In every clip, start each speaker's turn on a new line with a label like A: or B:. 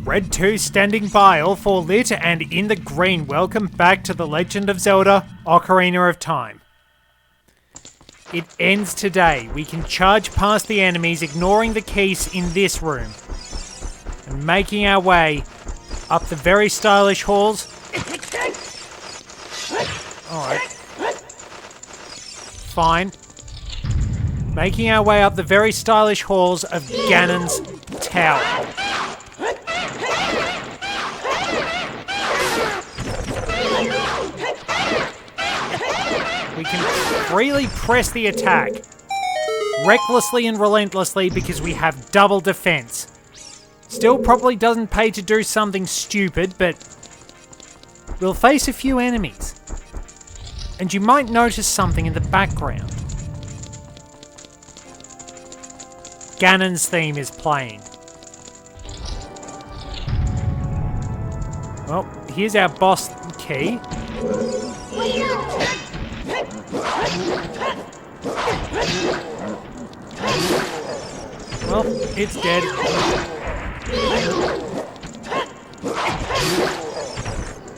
A: Red 2 standing by, all 4 lit, and in the green. Welcome back to The Legend of Zelda, Ocarina of Time. It ends today. We can charge past the enemies, ignoring the keys in this room, and making our way up the very stylish halls. Alright. Fine. Making our way up the very stylish halls of Ganon's Tower. We can freely press the attack, recklessly and relentlessly, because we have double defense. Still probably doesn't pay to do something stupid, but we'll face a few enemies. And you might notice something in the background. Ganon's theme is playing. Well, here's our boss key. Well, it's dead.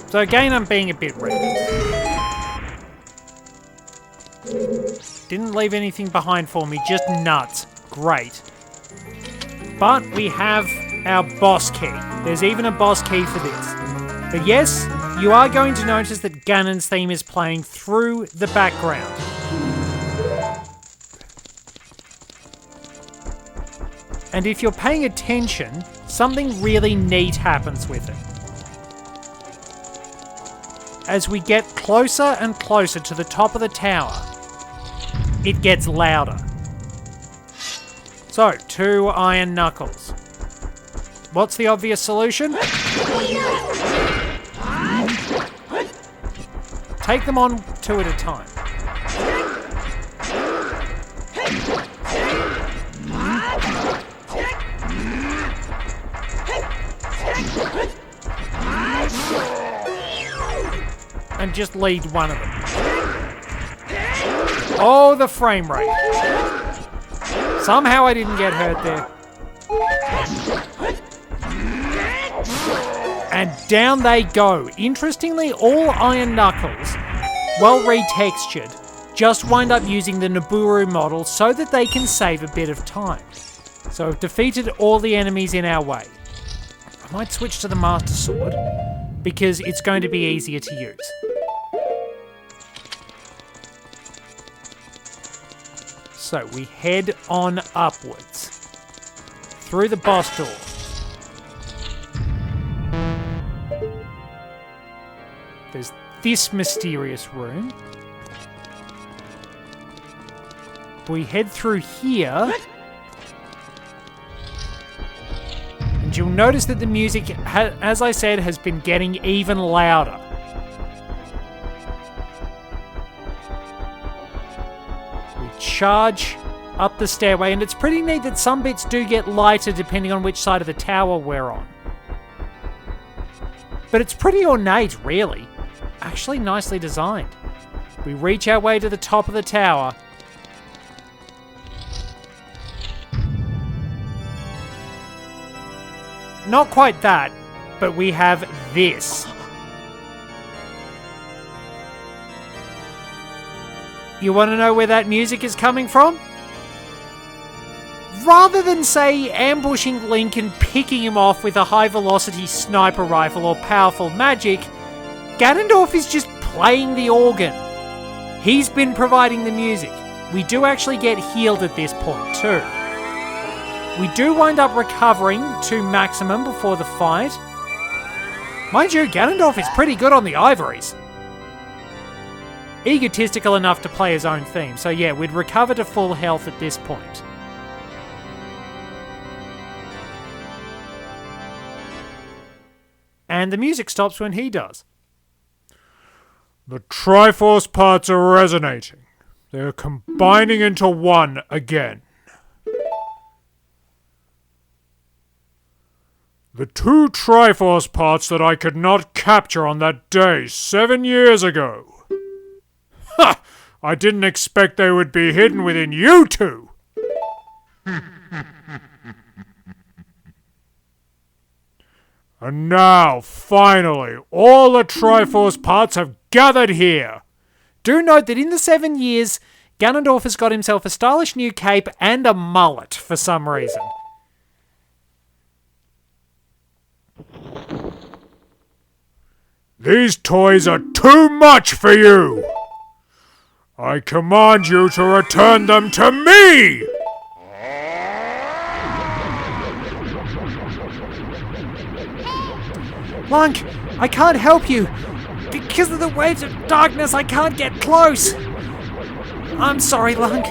A: So again, I'm being a bit reckless. Didn't leave anything behind for me, just nuts. Great. But we have our boss key. There's even a boss key for this. But yes, you are going to notice that Ganon's theme is playing through the background. And if you're paying attention, something really neat happens with it. As we get closer and closer to the top of the tower, it gets louder. So, 2 iron knuckles. What's the obvious solution? Take them on 2 at a time. And just lead one of them. Oh, the frame rate. Somehow I didn't get hurt there. And down they go. Interestingly, all iron knuckles, well retextured, just wind up using the Naburu model so that they can save a bit of time. So I've defeated all the enemies in our way. I might switch to the Master Sword, because it's going to be easier to use. So we head on upwards, through the boss door. There's this mysterious room. We head through here. And you'll notice that the music, as I said, has been getting even louder. We charge up the stairway, and it's pretty neat that some bits do get lighter depending on which side of the tower we're on. But it's pretty ornate, really. Actually nicely designed. We reach our way to the top of the tower. Not quite that, but we have this. You want to know where that music is coming from? Rather than, say, ambushing Link and picking him off with a high-velocity sniper rifle or powerful magic, Ganondorf is just playing the organ. He's been providing the music. We do actually get healed at this point, too. We do wind up recovering to maximum before the fight. Mind you, Ganondorf is pretty good on the ivories. Egotistical enough to play his own theme, so yeah, we'd recover to full health at this point. And the music stops when he does. The Triforce parts are resonating. They're combining into one again. The 2 Triforce parts that I could not capture on that day 7 years ago. Ha! I didn't expect they would be hidden within you 2. And now, finally, all the Triforce parts have gathered here. Do note that in the 7 years, Ganondorf has got himself a stylish new cape and a mullet for some reason. These toys are too much for you! I command you to return them to me! Lunk, I can't help you. Because of the waves of darkness, I can't get close. I'm sorry, Lunk.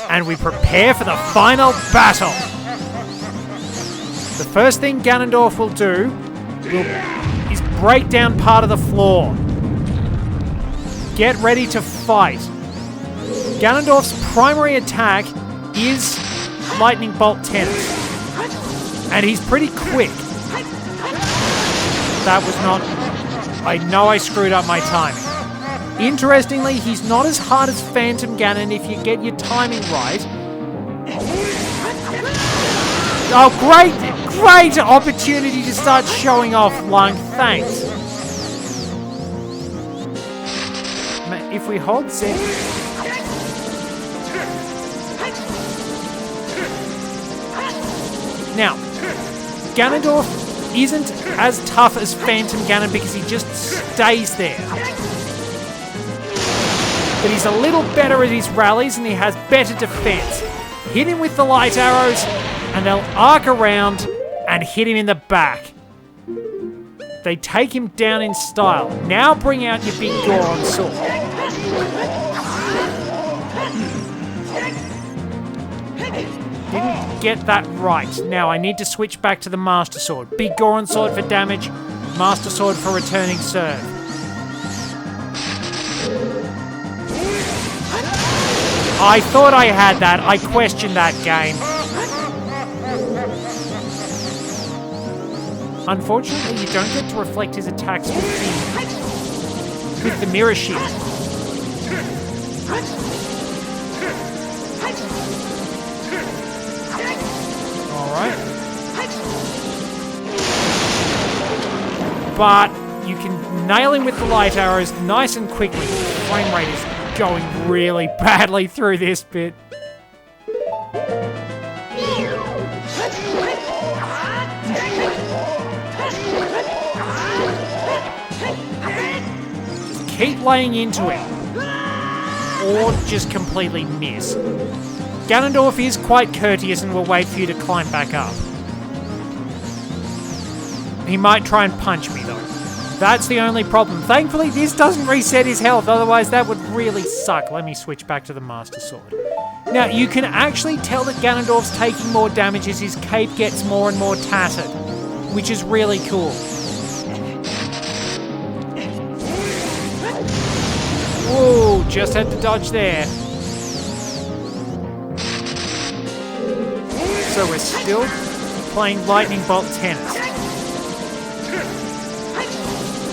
A: And we prepare for the final battle. The first thing Ganondorf will do is break down part of the floor. Get ready to fight. Ganondorf's primary attack is Lightning Bolt Tennis. And he's pretty quick. That was not... I know I screwed up my timing. Interestingly, he's not as hard as Phantom Ganon if you get your timing right. Oh, great opportunity to start showing off, Lunk. Thanks. If we hold Z... Now, Ganondorf isn't as tough as Phantom Ganon because he just stays there. But he's a little better at his rallies and he has better defense. Hit him with the light arrows and they'll arc around and hit him in the back. They take him down in style. Now bring out your big Goron sword. Didn't get that right. Now I need to switch back to the Master Sword. Big Goron Sword for damage, Master Sword for returning serve. I thought I had that. I questioned that game. Unfortunately, you don't get to reflect his attacks with the mirror shield. Alright. But you can nail him with the light arrows nice and quickly. The frame rate is going really badly through this bit. Just keep laying into him. Or just completely miss. Ganondorf is quite courteous and will wait for you to climb back up. He might try and punch me though. That's the only problem. Thankfully, this doesn't reset his health, otherwise that would really suck. Let me switch back to the Master Sword. Now, you can actually tell that Ganondorf's taking more damage as his cape gets more and more tattered, which is really cool. Whoa, just had to dodge there. So we're still playing Lightning Bolt Tennis.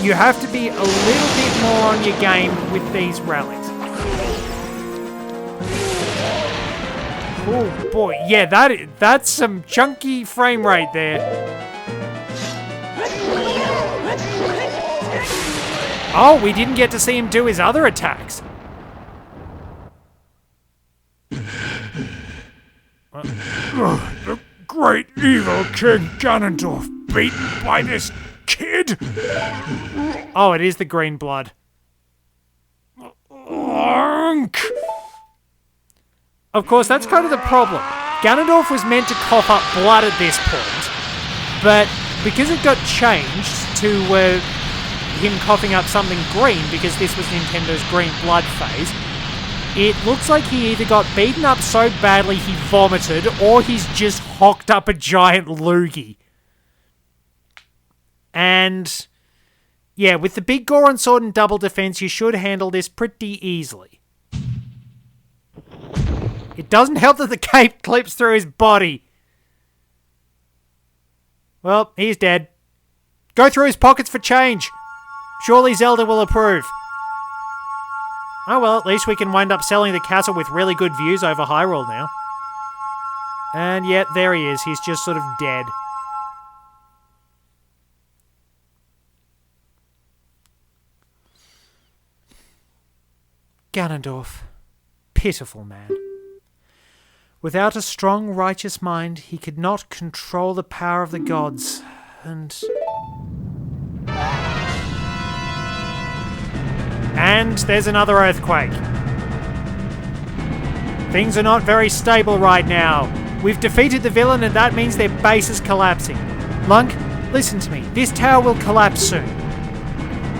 A: You have to be a little bit more on your game with these rallies. Oh boy, yeah, that's some chunky frame rate there. Oh, we didn't get to see him do his other attacks. The great evil King Ganondorf beaten by this kid? Oh, it is the green blood. Of course, that's kind of the problem. Ganondorf was meant to cough up blood at this point, but because it got changed to him coughing up something green, because this was Nintendo's green blood phase, it looks like he either got beaten up so badly he vomited, or he's just hocked up a giant loogie. And yeah, with the big Goron sword and double defense, you should handle this pretty easily. It doesn't help that the cape clips through his body. Well, he's dead. Go through his pockets for change. Surely Zelda will approve. Oh well, at least we can wind up selling the castle with really good views over Hyrule now. And yet, there he is. He's just sort of dead. Ganondorf. Pitiful man. Without a strong, righteous mind, he could not control the power of the gods, and there's another earthquake. Things are not very stable right now. We've defeated the villain, and that means their base is collapsing. Lunk, listen to me. This tower will collapse soon.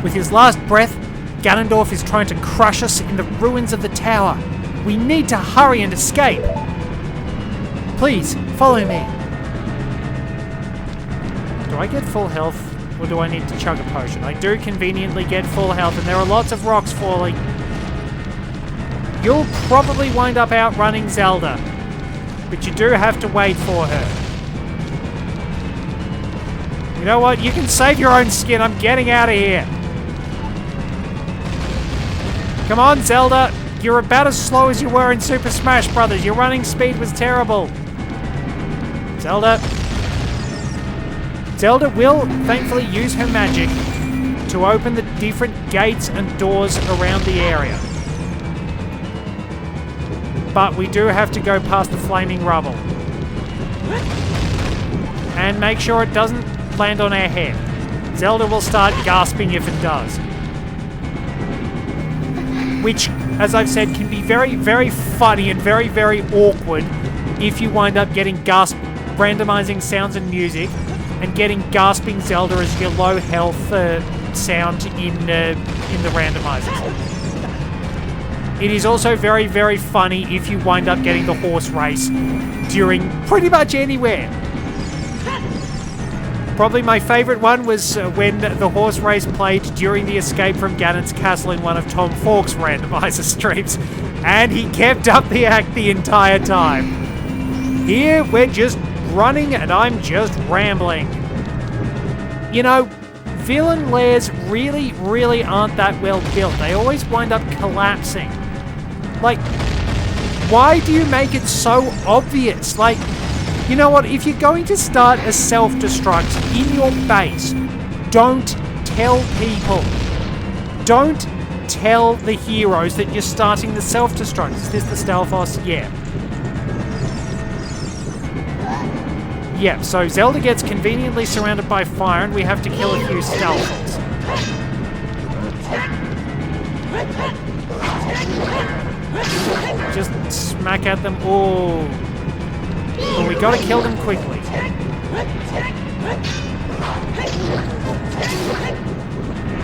A: With his last breath, Ganondorf is trying to crush us in the ruins of the tower. We need to hurry and escape. Please, follow me. Do I get full health, or do I need to chug a potion? I do conveniently get full health, and there are lots of rocks falling. You'll probably wind up outrunning Zelda, but you do have to wait for her. You know what? You can save your own skin. I'm getting out of here. Come on, Zelda. You're about as slow as you were in Super Smash Bros. Your running speed was terrible. Zelda will thankfully use her magic to open the different gates and doors around the area. But we do have to go past the flaming rubble. And make sure it doesn't land on our head. Zelda will start gasping if it does. Which, as I've said, can be very, very funny and very, very awkward if you wind up getting randomizing sounds and music and getting gasping Zelda as your low health sound in the randomizers. It is also very, very funny if you wind up getting the horse race during pretty much anywhere. Probably my favourite one was when the horse race played during the escape from Ganon's castle in one of Tom Falk's randomizer streams, and he kept up the act the entire time. Here, we're just running and I'm just rambling. You know, villain lairs really, really aren't that well built. They always wind up collapsing. Like, why do you make it so obvious? Like, you know what? If you're going to start a self-destruct in your base, don't tell people. Don't tell the heroes that you're starting the self-destruct. Is this the Stalfos? Yeah. Yeah, so Zelda gets conveniently surrounded by fire and we have to kill a few Stalfos. Just smack at them. Oh. But we gotta kill them quickly.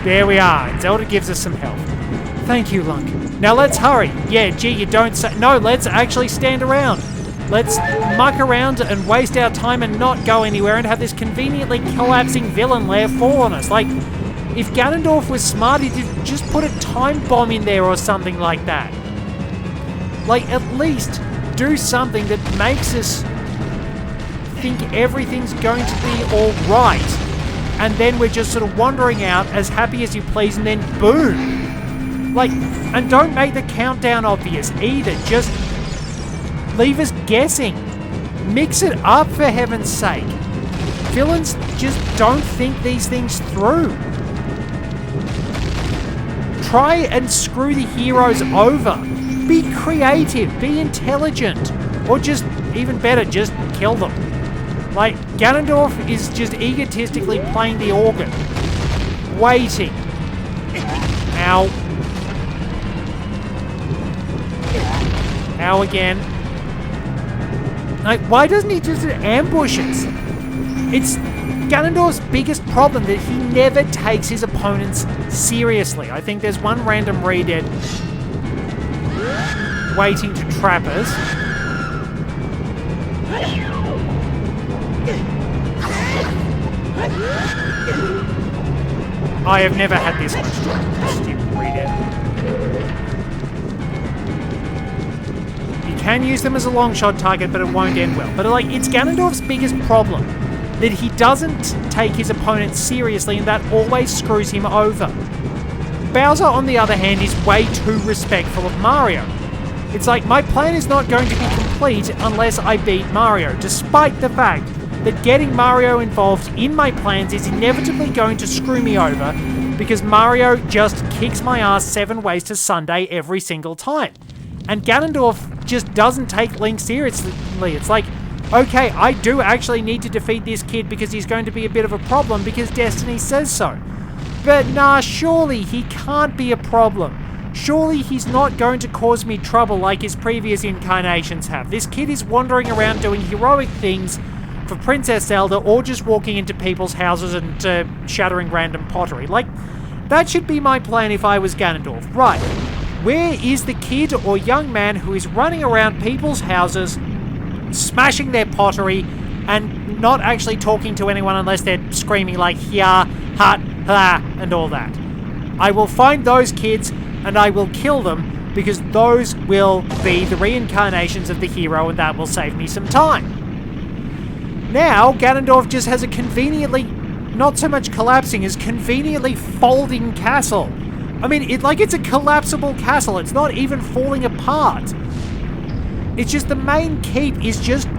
A: There we are. Zelda gives us some health. Thank you, Lunk. Now let's hurry. Yeah, gee, you don't say... No, let's actually stand around. Let's muck around and waste our time and not go anywhere and have this conveniently collapsing villain lair fall on us. Like, if Ganondorf was smart, he'd just put a time bomb in there or something like that. Like, at least do something that makes us think everything's going to be alright. And then we're just sort of wandering out as happy as you please and then boom. Like, and don't make the countdown obvious either. Just leave us guessing. Mix it up, for heaven's sake. Villains just don't think these things through. Try and screw the heroes over. Be creative, be intelligent, or just, even better, just kill them. Like, Ganondorf is just egotistically playing the organ. Waiting. Ow. Ow again. Like, why doesn't he just ambush us? It's Ganondorf's biggest problem that he never takes his opponents seriously. I think there's one random re-dead waiting to trap us. I have never had this much trouble with stupid re-dead. You can use them as a long shot target, but it won't end well. But like, it's Ganondorf's biggest problem, that he doesn't take his opponents seriously, and that always screws him over. Bowser, on the other hand, is way too respectful of Mario. It's like, my plan is not going to be complete unless I beat Mario, despite the fact that getting Mario involved in my plans is inevitably going to screw me over, because Mario just kicks my ass 7 ways to Sunday every single time. And Ganondorf just doesn't take Link seriously. It's like, okay, I do actually need to defeat this kid because he's going to be a bit of a problem because Destiny says so. But nah, surely he can't be a problem. Surely he's not going to cause me trouble like his previous incarnations have. This kid is wandering around doing heroic things for Princess Zelda or just walking into people's houses and shattering random pottery. Like, that should be my plan if I was Ganondorf. Right, where is the kid or young man who is running around people's houses, smashing their pottery, and not actually talking to anyone unless they're screaming like, yeah, hut, ha, and all that? I will find those kids and I will kill them because those will be the reincarnations of the hero and that will save me some time. Now, Ganondorf just has a conveniently, not so much collapsing as conveniently folding castle. I mean, it's a collapsible castle. It's not even falling apart. It's just the main keep is just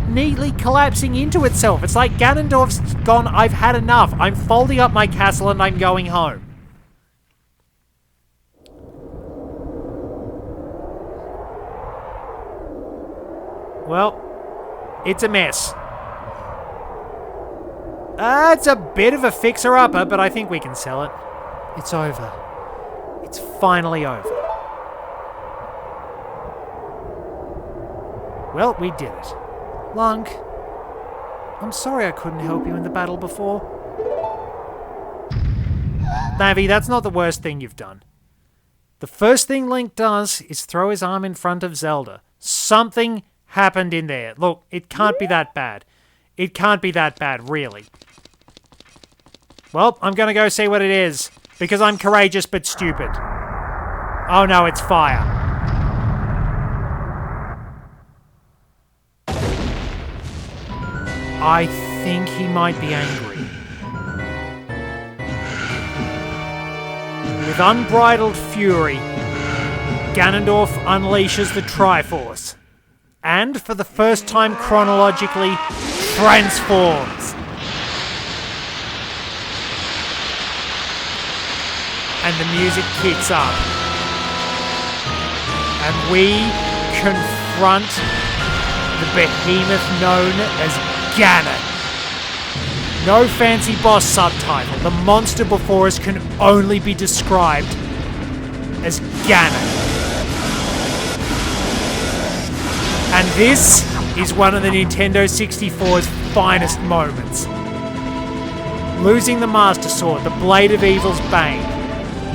A: neatly collapsing into itself. It's like Ganondorf's gone, I've had enough. I'm folding up my castle and I'm going home. Well, it's a mess. It's a bit of a fixer-upper, but I think we can sell it. It's over. It's finally over. Well, we did it. Lunk, I'm sorry I couldn't help you in the battle before. Navi, that's not the worst thing you've done. The first thing Link does is throw his arm in front of Zelda. Something happened in there. Look, it can't be that bad. It can't be that bad, really. Well, I'm gonna go see what it is, because I'm courageous but stupid. Oh no, it's fire. I think he might be angry. With unbridled fury, Ganondorf unleashes the Triforce. And, for the first time chronologically, transforms. And the music kicks up. And we confront the behemoth known as Ganon. No fancy boss subtitle. The monster before us can only be described as Ganon. And this is one of the Nintendo 64's finest moments. Losing the Master Sword, the Blade of Evil's bane,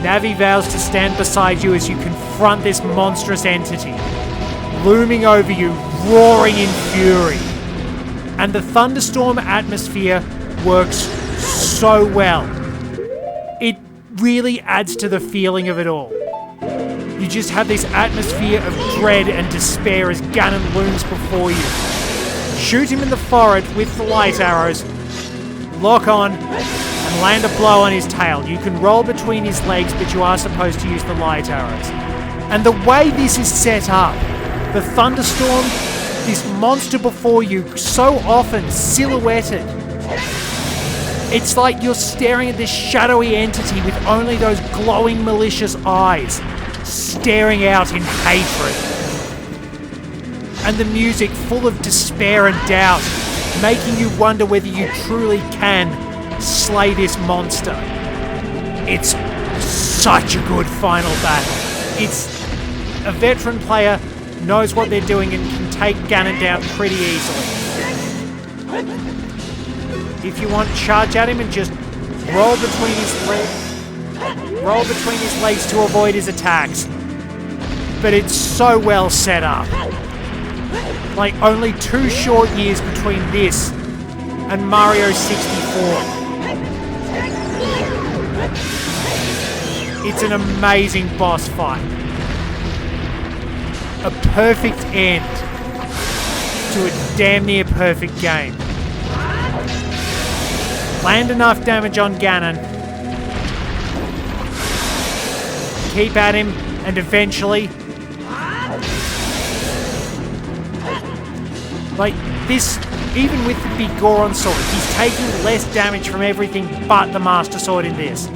A: Navi vows to stand beside you as you confront this monstrous entity, looming over you, roaring in fury. And the thunderstorm atmosphere works so well. It really adds to the feeling of it all. You just have this atmosphere of dread and despair as Ganon looms before you. Shoot him in the forehead with the light arrows, lock on, and land a blow on his tail. You can roll between his legs, but you are supposed to use the light arrows. And the way this is set up, the thunderstorm, this monster before you, so often silhouetted. It's like you're staring at this shadowy entity with only those glowing malicious eyes, staring out in hatred. And the music full of despair and doubt, making you wonder whether you truly can slay this monster. It's such a good final battle. It's a veteran player knows what they're doing and can take Ganon down pretty easily. If you want, charge at him and just roll between his legs to avoid his attacks. But it's so well set up. Like, only 2 short years between this and Mario 64. It's an amazing boss fight. A perfect end to a damn near perfect game. Land enough damage on Ganon. Keep at him, and eventually... Like, this, even with the big Goron sword, he's taking less damage from everything but the Master Sword in this.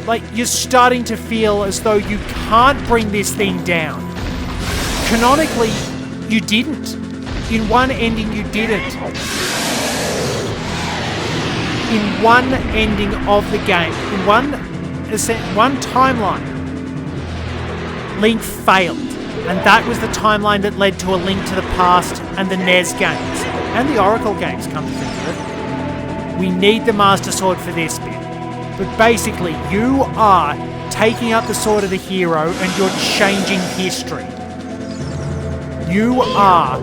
A: Like, you're starting to feel as though you can't bring this thing down. Canonically, you didn't. In one ending, you didn't. In one ending of the game, in one timeline, Link failed. And that was the timeline that led to A Link to the Past and the NES games. And the Oracle games, come to think of it. We need the Master Sword for this bit. But basically, you are taking up the sword of the hero and you're changing history. You are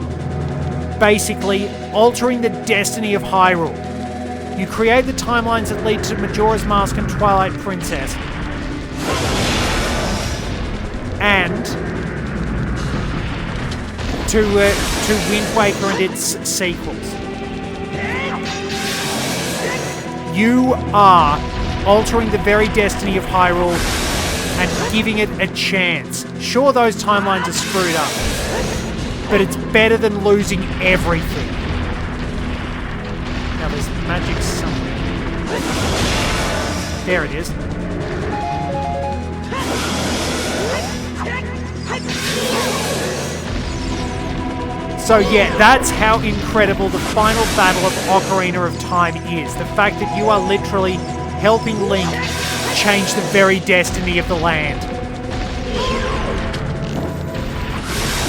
A: basically altering the destiny of Hyrule. You create the timelines that lead to Majora's Mask and Twilight Princess. And to Wind Waker and its sequels. You are altering the very destiny of Hyrule and giving it a chance. Sure, those timelines are screwed up, but it's better than losing everything. Now there's magic somewhere. There it is. So yeah, that's how incredible the final battle of Ocarina of Time is. The fact that you are literally helping Link change the very destiny of the land.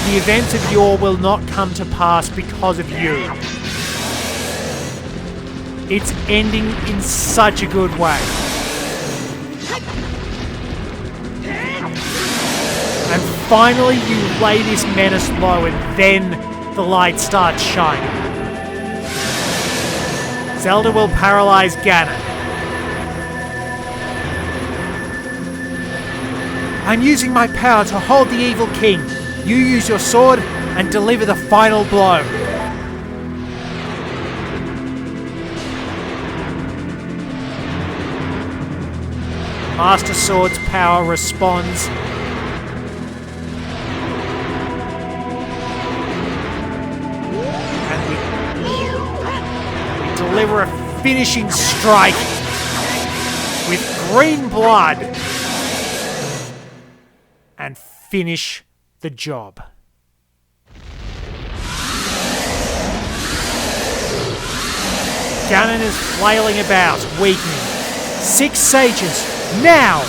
A: The events of yore will not come to pass because of you. It's ending in such a good way. And finally you lay this menace low and then the light starts shining. Zelda will paralyze Ganon. I'm using my power to hold the evil king. You use your sword and deliver the final blow. Master Sword's power responds. And we deliver a finishing strike with green blood and finish the job. Ganon is flailing about, weakening. 6 sages, now!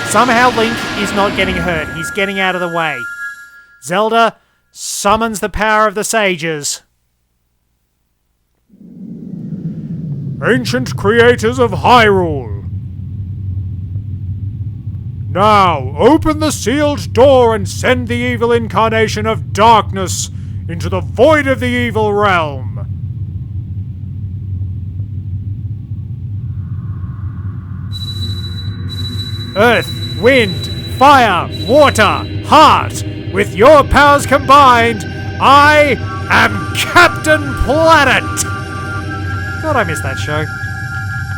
A: Somehow Link is not getting hurt. He's getting out of the way. Zelda summons the power of the sages. Ancient creators of Hyrule! Now, open the sealed door and send the evil incarnation of darkness into the void of the evil realm. Earth, wind, fire, water, heart, with your powers combined, I am Captain Planet! God, I miss that show.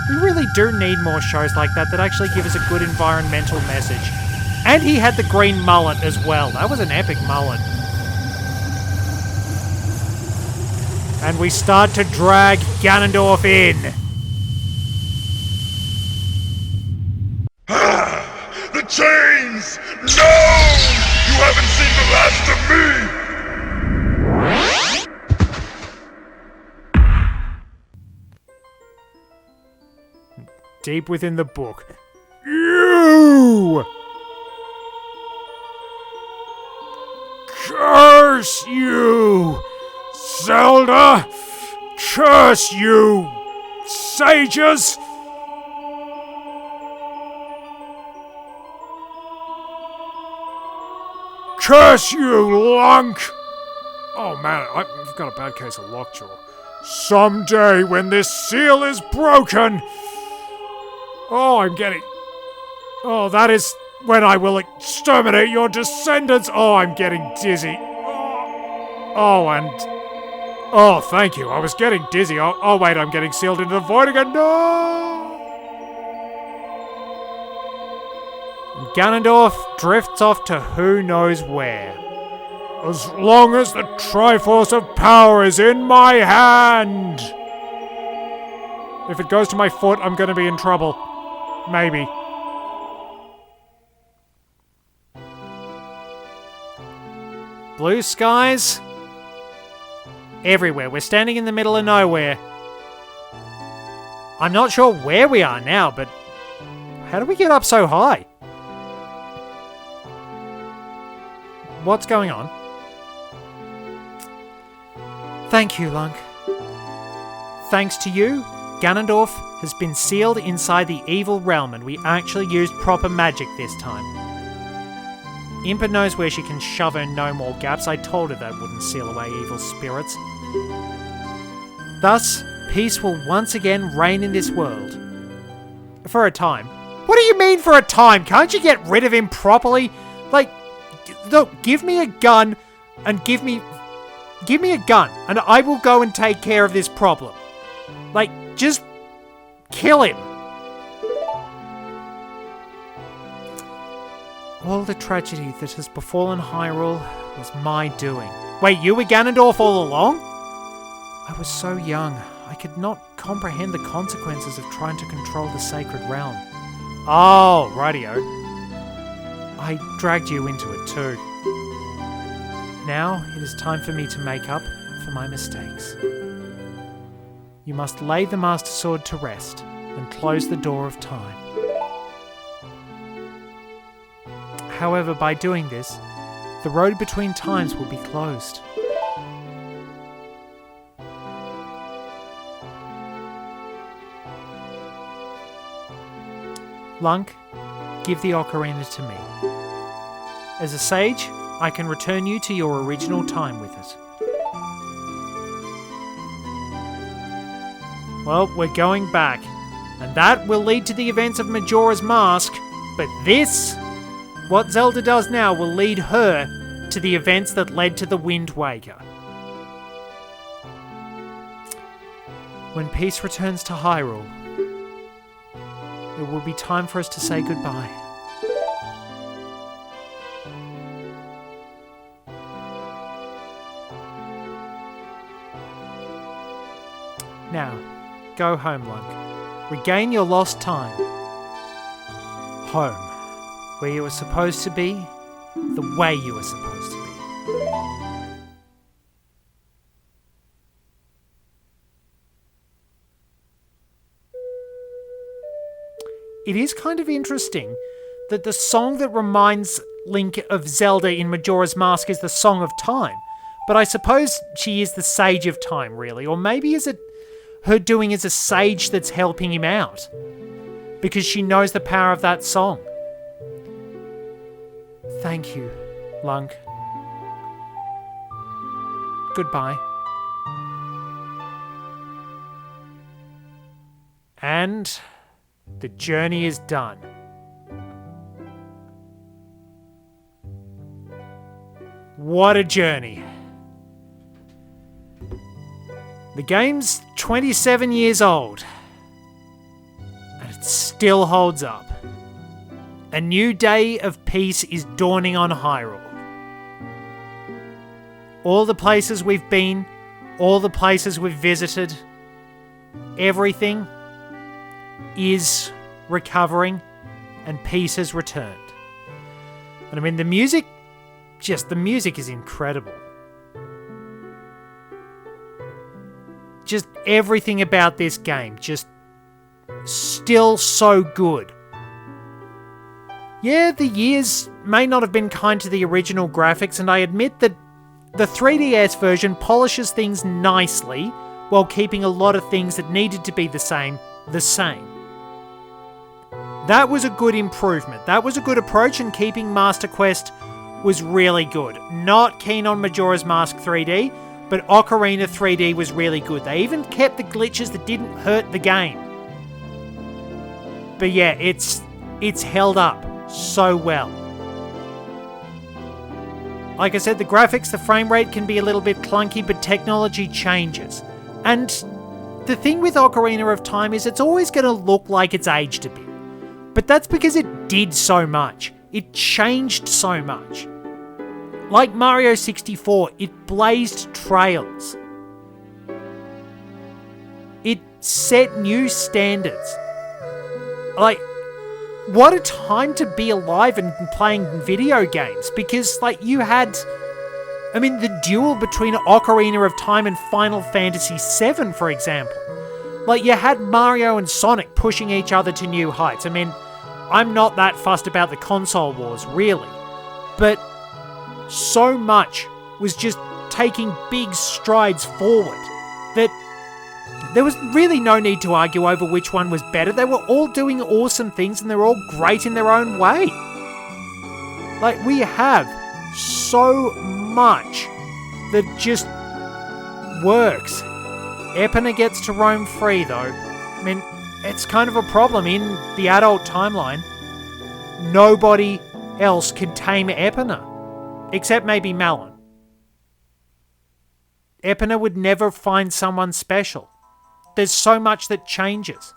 A: We really do need more shows like that that actually give us a good environmental message. And he had the green mullet as well. That was an epic mullet. And we start to drag Ganondorf in.
B: The chains! No! You haven't seen the last of me!
A: Deep within the book. You! Curse you! Zelda! Curse you! Sages! Curse you, Lunk! Oh man, I've got a bad case of lockjaw. Someday when this seal is broken... Oh, Oh, that is when I will exterminate your descendants! Oh, I'm getting dizzy. Oh, thank you. I was getting dizzy. Oh, wait, I'm getting sealed into the void again. No! And Ganondorf drifts off to who knows where. As long as the Triforce of Power is in my hand, If it goes to my foot, I'm gonna be in trouble. Maybe. Blue skies everywhere. We're standing in the middle of nowhere. I'm not sure where we are now, but how do we get up so high? What's going on? Thank you, Lunk. Thanks to you, Ganondorf has been sealed inside the evil realm, and we actually used proper magic this time. Impa knows where she can shove her no more gaps. I told her that wouldn't seal away evil spirits. Thus, peace will once again reign in this world. For a time. What do you mean for a time? Can't you get rid of him properly? Like, look, give me a gun and give me a gun and I will go and take care of this problem. Like, just kill him. All the tragedy that has befallen Hyrule was my doing. Wait, you were Ganondorf all along? I was so young, I could not comprehend the consequences of trying to control the sacred realm. Oh, rightio. I dragged you into it too. Now it is time for me to make up for my mistakes. You must lay the Master Sword to rest and close the door of time. However, by doing this, the road between times will be closed. Lunk, give the Ocarina to me. As a sage, I can return you to your original time with it. Well, we're going back, and that will lead to the events of Majora's Mask, but this, what Zelda does now, will lead her to the events that led to the Wind Waker. When peace returns to Hyrule, it will be time for us to say goodbye. Now, go home, Lunk. Regain your lost time. Home, where you were supposed to be, the way you were supposed to be. It is kind of interesting that the song that reminds Link of Zelda in Majora's Mask is the Song of Time. But I suppose she is the Sage of Time, really. Or maybe is it her doing as a sage that's helping him out? Because she knows the power of that song. Thank you, Lunk. Goodbye. And the journey is done. What a journey. The game's 27 years old, and it still holds up. A new day of peace is dawning on Hyrule. All the places we've been, all the places we've visited, everything is recovering and peace has returned. And I mean, the music is incredible. Just everything about this game, just still so good. Yeah, the years may not have been kind to the original graphics, and I admit that the 3DS version polishes things nicely while keeping a lot of things that needed to be the same. That was a good improvement. That was a good approach, and keeping Master Quest was really good. Not keen on Majora's Mask 3D, but Ocarina 3D was really good. They even kept the glitches that didn't hurt the game. But yeah, it's held up so well. Like I said, the graphics, the frame rate can be a little bit clunky, but technology changes. And the thing with Ocarina of Time is it's always going to look like it's aged a bit. But that's because it did so much. It changed so much. Like Mario 64, it blazed trails. It set new standards. Like, what a time to be alive and playing video games, because, like, you had... I mean, the duel between Ocarina of Time and Final Fantasy VII, for example. Like, you had Mario and Sonic pushing each other to new heights. I mean, I'm not that fussed about the console wars, really. But so much was just taking big strides forward that there was really no need to argue over which one was better. They were all doing awesome things and they're all great in their own way. Like, we have so much that just works. Epona gets to roam free, though. I mean, it's kind of a problem in the adult timeline. Nobody else could tame Epona, except maybe Malon. Epona would never find someone special. There's so much that changes.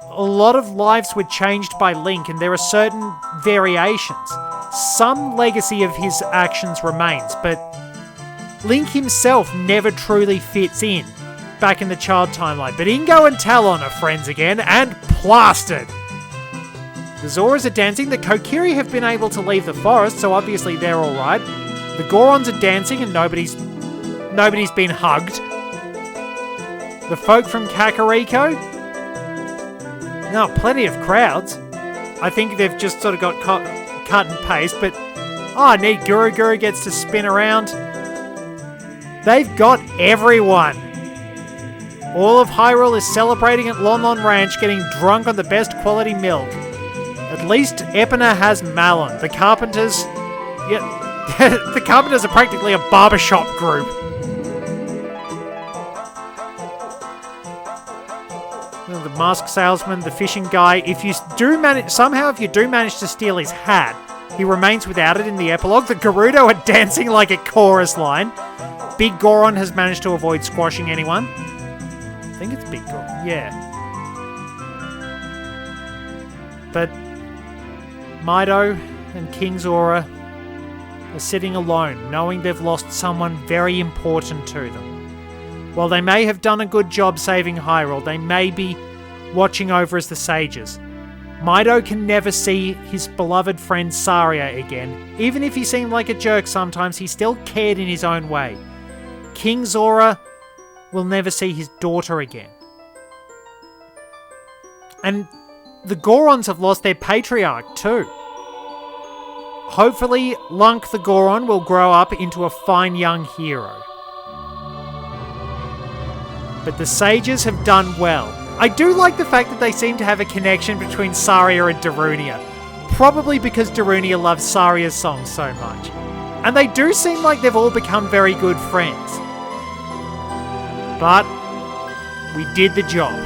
A: A lot of lives were changed by Link, and there are certain variations. Some legacy of his actions remains, but Link himself never truly fits in back in the child timeline. But Ingo and Talon are friends again, and plastered! The Zoras are dancing, the Kokiri have been able to leave the forest, so obviously they're alright. The Gorons are dancing and nobody's been hugged. The folk from Kakariko? No, plenty of crowds. I think they've just sort of got cut and paste, but... Oh, neat, Guru Guru gets to spin around. They've got everyone. All of Hyrule is celebrating at Lon Lon Ranch, getting drunk on the best quality milk. At least Epona has Malon. The Carpenters... Yeah, the Carpenters are practically a barbershop group. The mask salesman, the fishing guy. If you do manage to steal his hat, he remains without it in the epilogue. The Gerudo are dancing like a chorus line. Big Goron has managed to avoid squashing anyone. I think it's Big Goron. Yeah. But Mido and King Zora are sitting alone, knowing they've lost someone very important to them. While they may have done a good job saving Hyrule, they may be watching over as the sages. Mido can never see his beloved friend Saria again. Even if he seemed like a jerk sometimes, he still cared in his own way. King Zora will never see his daughter again. And the Gorons have lost their patriarch too. Hopefully, Lunk the Goron will grow up into a fine young hero. But the sages have done well. I do like the fact that they seem to have a connection between Saria and Darunia. Probably because Darunia loves Saria's songs so much. And they do seem like they've all become very good friends. But we did the job.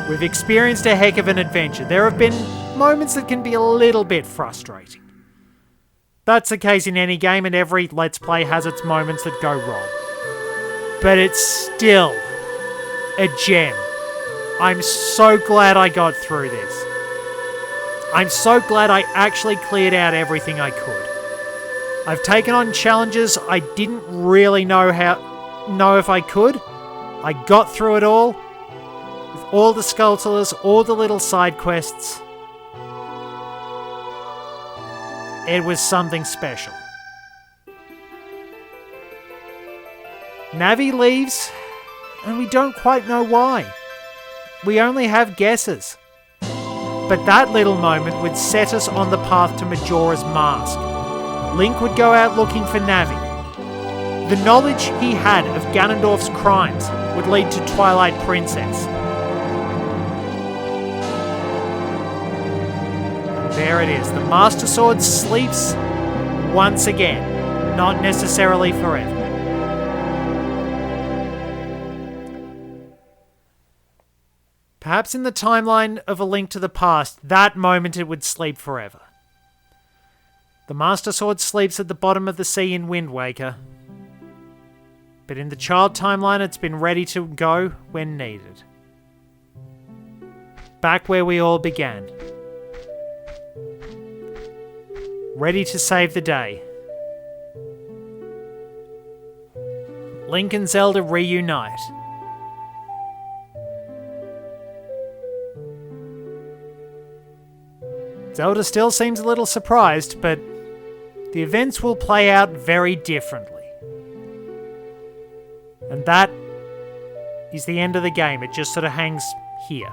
A: We've experienced a heck of an adventure. There have been moments that can be a little bit frustrating. That's the case in any game, and every Let's Play has its moments that go wrong. But it's still a gem. I'm so glad I got through this. I'm so glad I actually cleared out everything I could. I've taken on challenges I didn't really know if I could. I got through it all, with all the Skulltulas, all the little side quests. It was something special. Navi leaves, and we don't quite know why. We only have guesses. But that little moment would set us on the path to Majora's Mask. Link would go out looking for Navi. The knowledge he had of Ganondorf's crimes would lead to Twilight Princess. And there it is. The Master Sword sleeps once again. Not necessarily forever. Perhaps in the timeline of A Link to the Past, that moment it would sleep forever. The Master Sword sleeps at the bottom of the sea in Wind Waker. But in the child timeline, it's been ready to go when needed. Back where we all began. Ready to save the day. Link and Zelda reunite. Zelda still seems a little surprised, but the events will play out very differently. And that is the end of the game. It just sort of hangs here.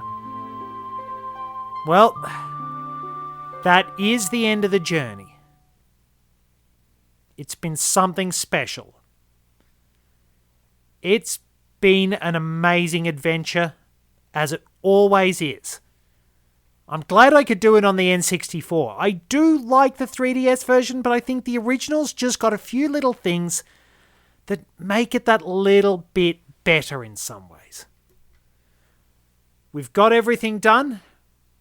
A: Well, that is the end of the journey. It's been something special. It's been an amazing adventure, as it always is. I'm glad I could do it on the N64. I do like the 3DS version, but I think the original's just got a few little things that make it that little bit better in some ways. We've got everything done.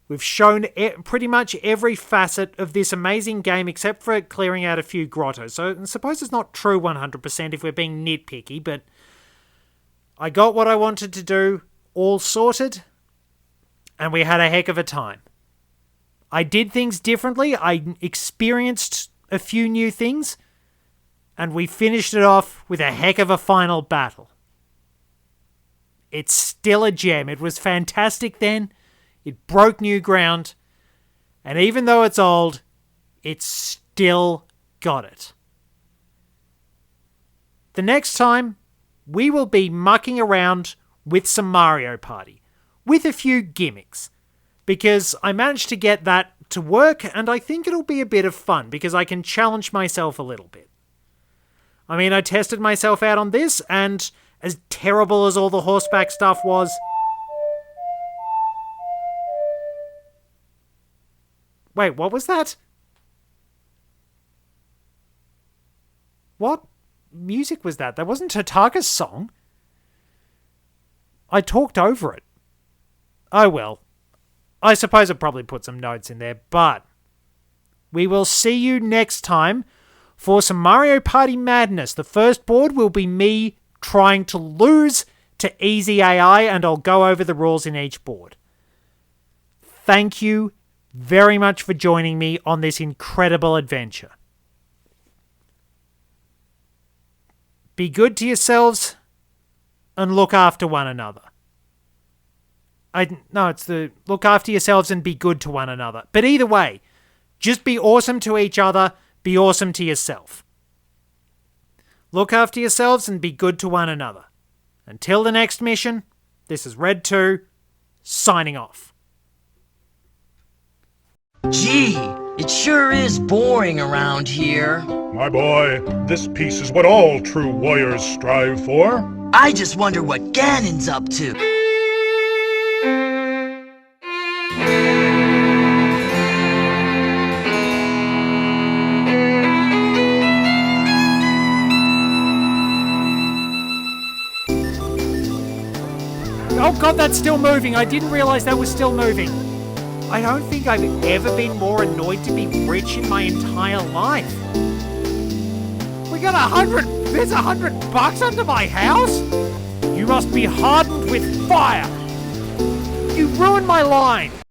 A: We've shown pretty much every facet of this amazing game except for clearing out a few grottos. So I suppose it's not true 100% if we're being nitpicky, but I got what I wanted to do all sorted, and we had a heck of a time. I did things differently. I experienced a few new things, and we finished it off with a heck of a final battle. It's still a gem. It was fantastic then. It broke new ground. And even though it's old, it's still got it. The next time, we will be mucking around with some Mario Party, with a few gimmicks, because I managed to get that to work, and I think it'll be a bit of fun, because I can challenge myself a little bit. I mean, I tested myself out on this, and as terrible as all the horseback stuff was, wait, what was that? What music was that? That wasn't Tataga's song. I talked over it. Oh well. I suppose I'll probably put some notes in there, but we will see you next time for some Mario Party madness. The first board will be me trying to lose to easy AI, and I'll go over the rules in each board. Thank you very much for joining me on this incredible adventure. Be good to yourselves and look after one another. It's the look after yourselves and be good to one another. But either way, just be awesome to each other, be awesome to yourself. Look after yourselves and be good to one another. Until the next mission, this is Red 2, signing off.
C: Gee, it sure is boring around here.
B: My boy, this peace is what all true warriors strive for.
C: I just wonder what Ganon's up to.
A: Oh god, that's still moving. I didn't realise that was still moving. I don't think I've ever been more annoyed to be rich in my entire life. We got there's $100 under my house? You must be hardened with fire. You ruined my line.